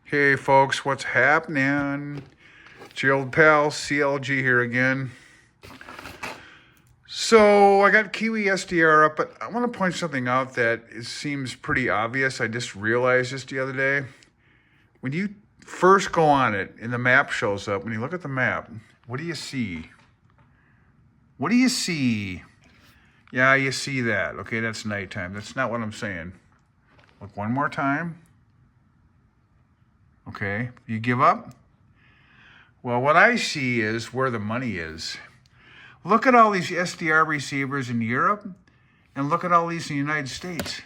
Hey folks, what's happening? It's your old pal CLG here again. So I got KiwiSDR up, but I want to point something out that it seems pretty obvious. I just realized this the other day. When you first go on it and the map shows up, when you look at the map, what do you see? What do you see? Yeah, you see that. Okay, that's nighttime. That's not what I'm saying. Look one more time. Okay, you give up? Well, what I see is where the money is. Look at all these SDR receivers in Europe, and look at all these in the United States.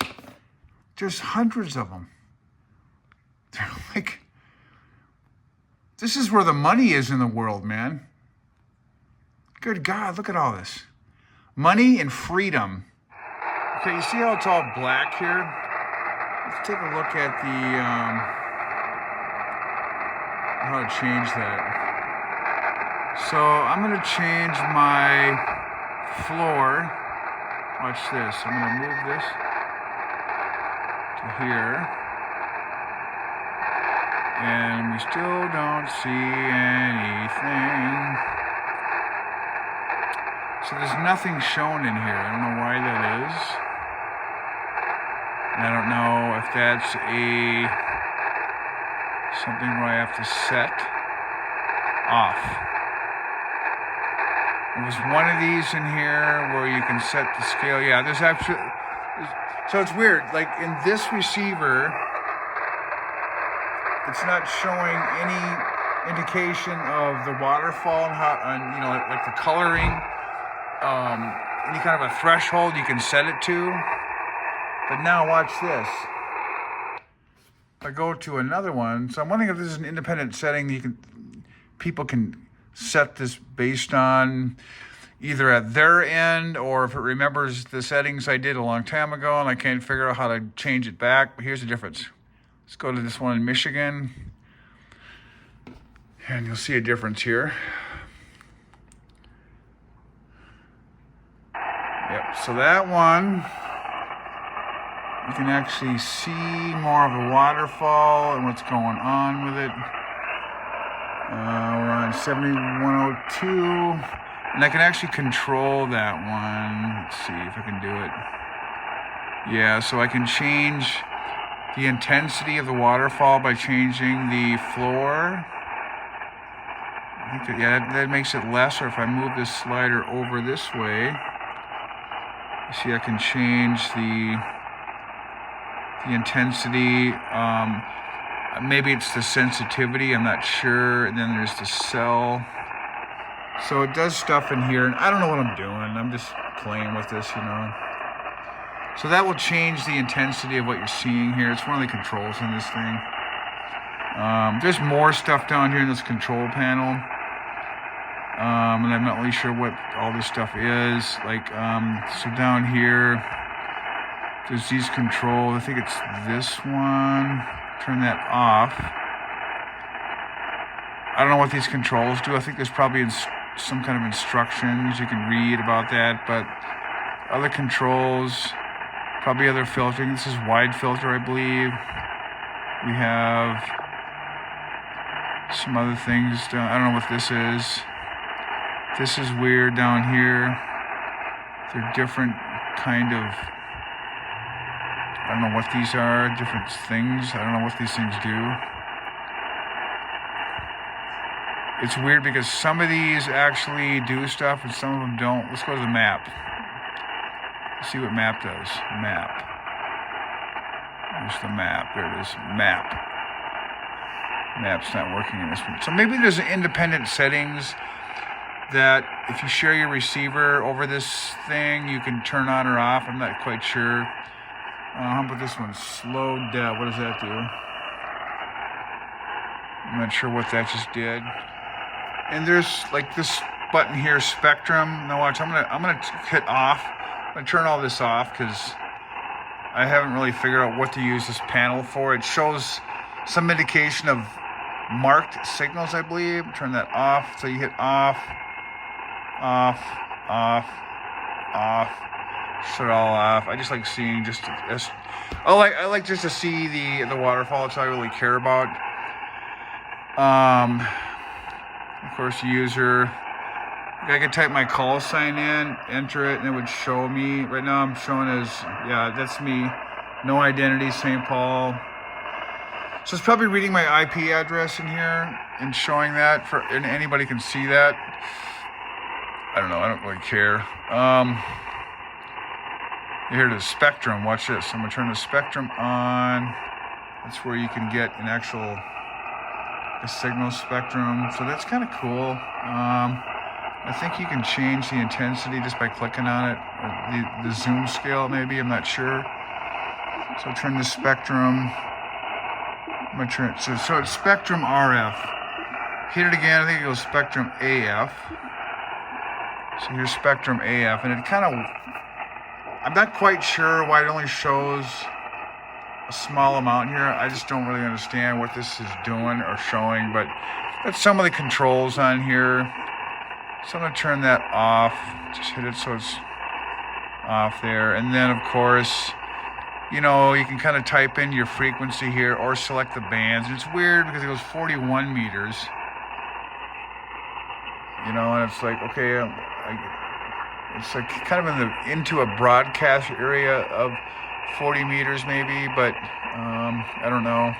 There's hundreds of them. They're like, this is where the money is in the world, man. Good God, look at all this. Money and freedom. Okay, you see how it's all black here? Let's take a look at the... how to change that. So I'm going to change my floor. Watch this. I'm going to move this to here. And we still don't see anything. So there's nothing shown in here. I don't know why that is. And I don't know if that's something where I have to set off. There's one of these in here where you can set the scale. Yeah, there's actually, so it's weird. Like in this receiver, it's not showing any indication of the waterfall and how, you know, like the coloring, any kind of a threshold you can set it to. But now watch this. I go to another one, so I'm wondering if this is an independent setting that people can set this based on either at their end or if it remembers the settings I did a long time ago and I can't figure out how to change it back. But here's the difference. Let's go to this one in Michigan, and you'll see a difference here. Yep, so that one, you can actually see more of the waterfall and what's going on with it. We're on 7102, and I can actually control that one. Let's see if I can do it. Yeah, so I can change the intensity of the waterfall by changing the floor. I think that makes it less, or if I move this slider over this way, you see I can change the intensity, maybe it's the sensitivity, I'm not sure, and then there's the cell. So it does stuff in here, and I don't know what I'm doing, I'm just playing with this, you know. So that will change the intensity of what you're seeing here. It's one of the controls in this thing. There's more stuff down here in this control panel, and I'm not really sure what all this stuff is. Like, so down here, there's these controls. I think it's this one. Turn that off. I don't know what these controls do. I think there's probably some kind of instructions you can read about that. But other controls, probably other filtering. This is wide filter, I believe. We have some other things down. I don't know what this is. This is weird down here. They're different kind of... I don't know what these are, different things. I don't know what these things do. It's weird because some of these actually do stuff and some of them don't. Let's go to the map. Let's see what map does. Map. There's the map. There it is. Map. Map's not working in this one. So maybe there's independent settings that if you share your receiver over this thing, you can turn on or off. I'm not quite sure. How about this one? Slow down. What does that do? I'm not sure what that just did. And there's like this button here, spectrum. Now watch. I'm gonna hit off. I'm gonna turn all this off because I haven't really figured out what to use this panel for. It shows some indication of marked signals, I believe. Turn that off. So you hit off, off, off, off. Shut it all off. I just like seeing I like just to see the waterfall. That's all I really care about. Of course, user. I could type my call sign in, enter it, and it would show me. Right now I'm showing as, yeah, that's me. No identity, St. Paul. So it's probably reading my IP address in here and showing that, and anybody can see that. I don't know, I don't really care. Here to Spectrum, watch this. I'm gonna turn the Spectrum on. That's where you can get an actual signal spectrum. So that's kind of cool. I think you can change the intensity just by clicking on it. Or the zoom scale, maybe, I'm not sure. So I'll turn the Spectrum. I'm gonna turn it, so it's Spectrum RF. Hit it again, I think it goes Spectrum AF. So here's Spectrum AF, and it kind of, I'm not quite sure why it only shows a small amount here. I just don't really understand what this is doing or showing, but that's some of the controls on here. So I'm gonna turn that off. Just hit it so it's off there. And then of course, you know, you can kind of type in your frequency here or select the bands. And it's weird because it goes 41 meters. You know, and it's like, okay, it's like kind of into a broadcast area of 40 meters maybe, but I don't know.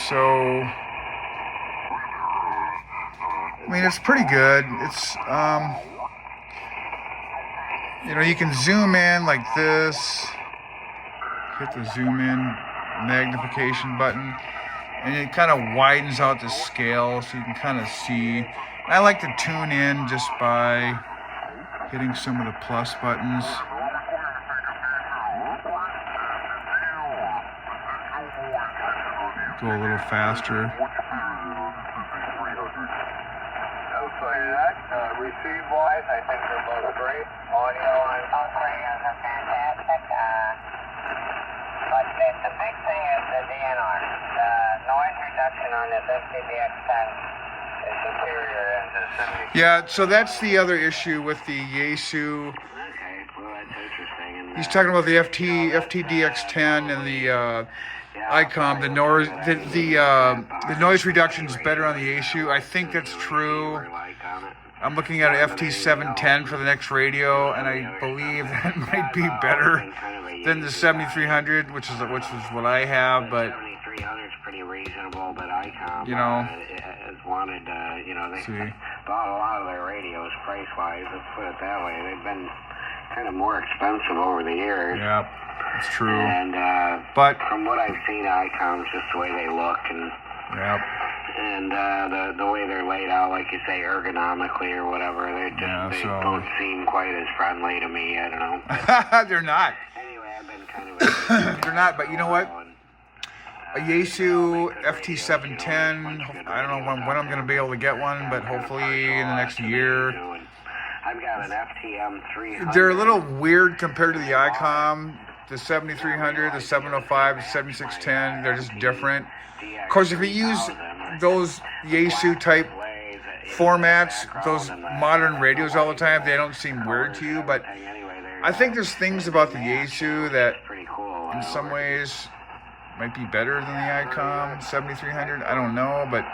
So I mean, it's pretty good. It's you know, you can zoom in like this. Hit the zoom in magnification button, and it kind of widens out the scale so you can kind of see. I like to tune in just by hitting some of the plus buttons. Go a little faster. Receive wise, I think they're both great. Audio on both radios are fantastic. But the big thing is the DNR. The noise reduction on this FTDX10 is superior in the 70. Yeah, so that's the other issue with the Yaesu. Okay, well that's interesting. He's talking about the FTDX10 and the ICOM. The noise reduction is better on the Yaesu. I think that's true. I'm looking at an FT710 for the next radio, and I believe that might be better than the 7300, which is what I have. But 7300 is pretty reasonable, but ICOM, you know, has wanted, you know, they bought a lot of their radios price-wise. Let's put it that way. They've been kind of more expensive over the years. Yeah, it's true. And but from what I've seen, ICOM's just the way they look, and and the way they're laid out, like you say, ergonomically or whatever, they don't seem quite as friendly to me. I don't know. They're not. Anyway, I've been kind of they're not, but you know what? A Yaesu FT710. I don't know when I'm going to be able to get one, but hopefully in the next year. I've got an FTM 300. They're a little weird compared to the ICOM, the 7300, the 705, the 7610. They're just different. Of course, if you use those Yaesu type formats, those modern radios all the time, they don't seem weird to you. But I think there's things about the Yaesu that, in some ways, might be better than the ICOM 7300. I don't know, but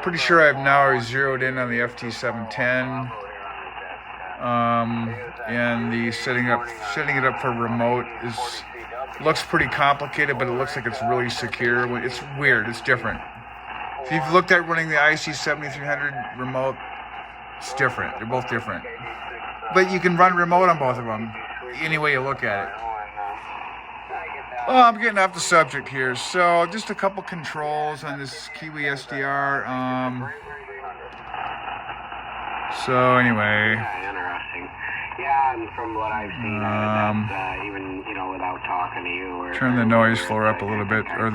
pretty sure I've now zeroed in on the FT710. And the setting it up for remote looks pretty complicated, but it looks like it's really secure. It's weird. It's different. If you've looked at running the IC7300 remote, it's different. They're both different. But you can run remote on both of them, any way you look at it. Well, I'm getting off the subject here. So just a couple controls on this KiwiSDR. So anyway. Interesting. Yeah, and from what I've seen, even, you know, without talking to you, turn the noise floor up a little bit, or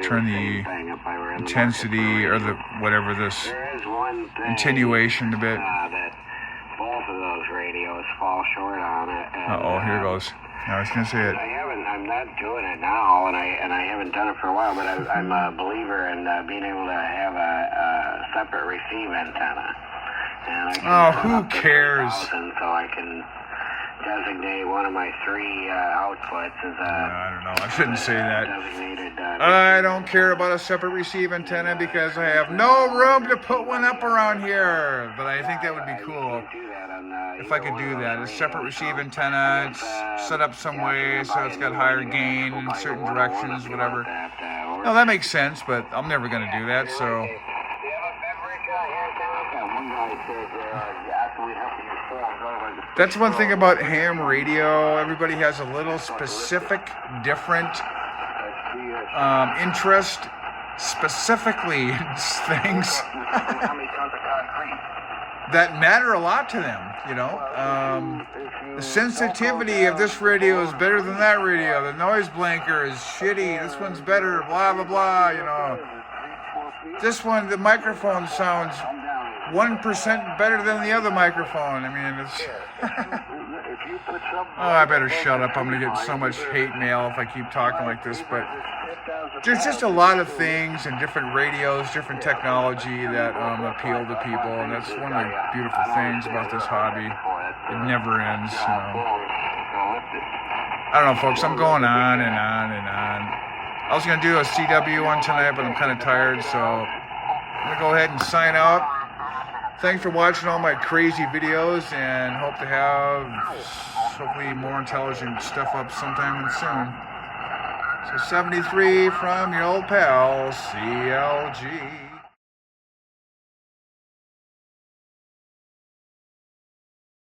turn the intensity, or the whatever this attenuation a bit. That both of those radios fall short on it. Oh, here goes. I was gonna say it. I'm not doing it now, and I haven't done it for a while. But I'm a believer in being able to have a separate receive antenna. And I can who cares? So I can designate one of my 3 outputs as a I don't know. I shouldn't say that. designated. I don't care about a separate receive antenna because I have no room to put one up around here. But I think that would be cool if I could do that. A separate receive antenna, it's set up some way so it's got higher gain in certain directions, whatever. No, that makes sense, but I'm never going to do that, so. That's one thing about ham radio. Everybody has a little specific, different interest, specifically things that matter a lot to them, you know. The sensitivity of this radio is better than that radio. The noise blanker is shitty. This one's better, blah, blah, blah, you know. This one, the microphone sounds 1% better than the other microphone. I mean, it's... Oh, I better shut up. I'm going to get so much hate mail if I keep talking like this, but there's just a lot of things and different radios, different technology that appeal to people, and that's one of the beautiful things about this hobby. It never ends, you know. I don't know, folks. I'm going on and on and on. I was going to do a CW one tonight, but I'm kind of tired, so I'm going to go ahead and sign out. Thanks for watching all my crazy videos, and hope to have hopefully more intelligent stuff up sometime soon. So 73 from your old pal, CLG.